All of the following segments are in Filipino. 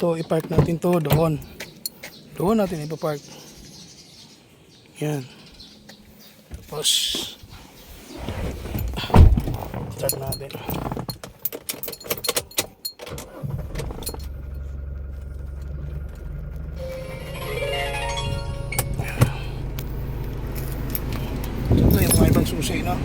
ito i-park natin to doon. Doon natin ipapark. Yan. Tapos start natin. Ito yung mga ibang susi, no?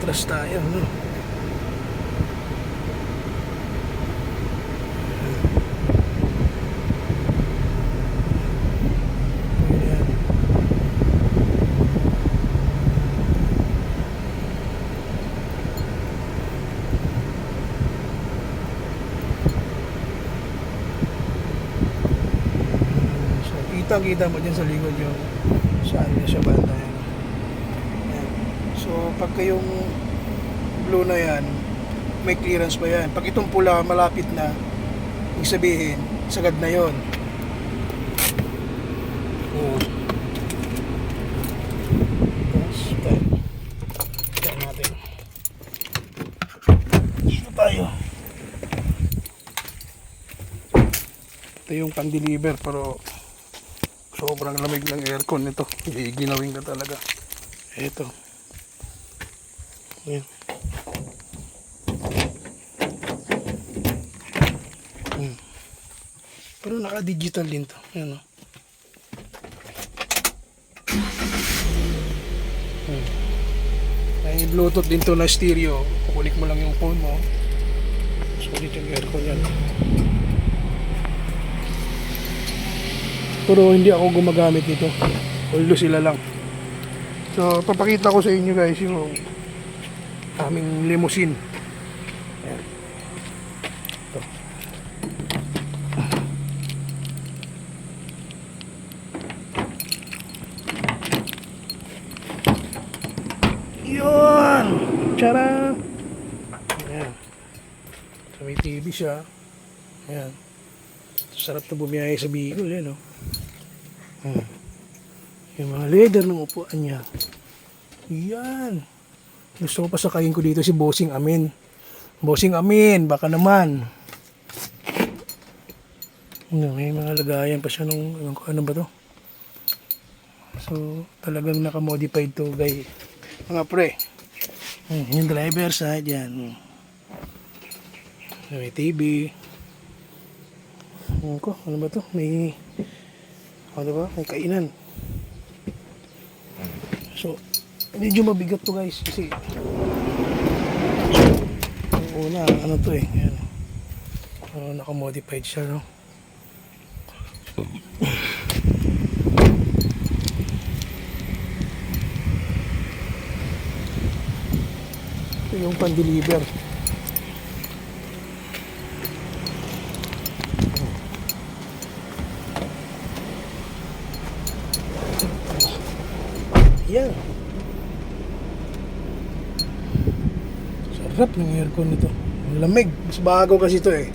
Atras tayo, no? Ayan. So, kita mo dyan sa likod yung saan niya siya banda. Ayan. So, pagka yung blue na yan, may clearance pa yan. Pag itong pula, malapit na, ibig sabihin, sagad na yon. Tapos, tayo natin. Dito tayo. Ito yung pang-deliver, pero sobrang lamig ng aircon nito. Ginawin ka talaga. Ito. Ayan. Pero naka-digital din to. Ayan, o. May Bluetooth din to na stereo. Kukulik mo lang yung phone mo. Sulit yung aircon yan. Pero hindi ako gumagamit nito. Although sila lang. So, papakita ko sa inyo guys yung aming limousine. Ayan. Ito. Yun! Tara! Ayan. So, may TV siya. Ayan. Sarap na bumiyahe sa Bicol, yan, no? Yung mga leather ng upuan niya. Yan. Gusto ko pa sakayin ko dito si Bossing Amin. Bossing Amin, baka naman. May mga lagayan pa siya nung, ano ba to? So, talagang nakamodified to, guys. Mga pre. Yung driver side, yan. May TV. Ano ba to? May, ano ba? May kainan. So, medyo mabigat to guys kasi yung una, ano to eh, yan. Nakamodified siya, no? Ito yung pan-deliver. Yan. Sarap ng aircon nito. Ang lamig. Mas bago kasi ito eh.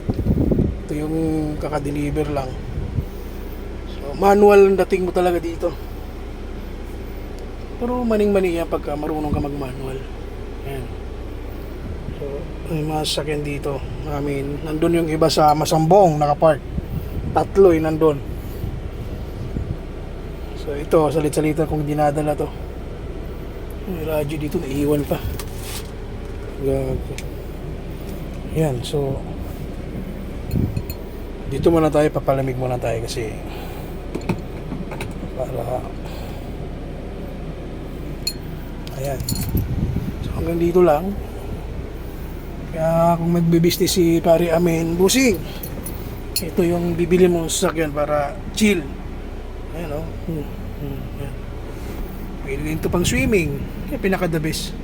Ito yung kaka-deliver lang. So, manual ang dating mo talaga dito. Pero maning-mani yan pagka marunong ka mag-manual. Ayan. So, may mga sasakyan dito. Nandun yung iba sa Masambong nakapark. 3 nandun. So, ito, salit-salita kung dinadala to. May radyo dito, naiiwan pa. Gago. Yan, so dito muna tayo, papalamig muna tayo kasi para ayan. So hanggang dito lang. Kaya kung magbe-business si Pare Amin, Busing, ito yung bibili mo sa sasakyan para chill. Ayan, o. Ayan. Pwede din ito pang swimming. Kaya pinaka the best.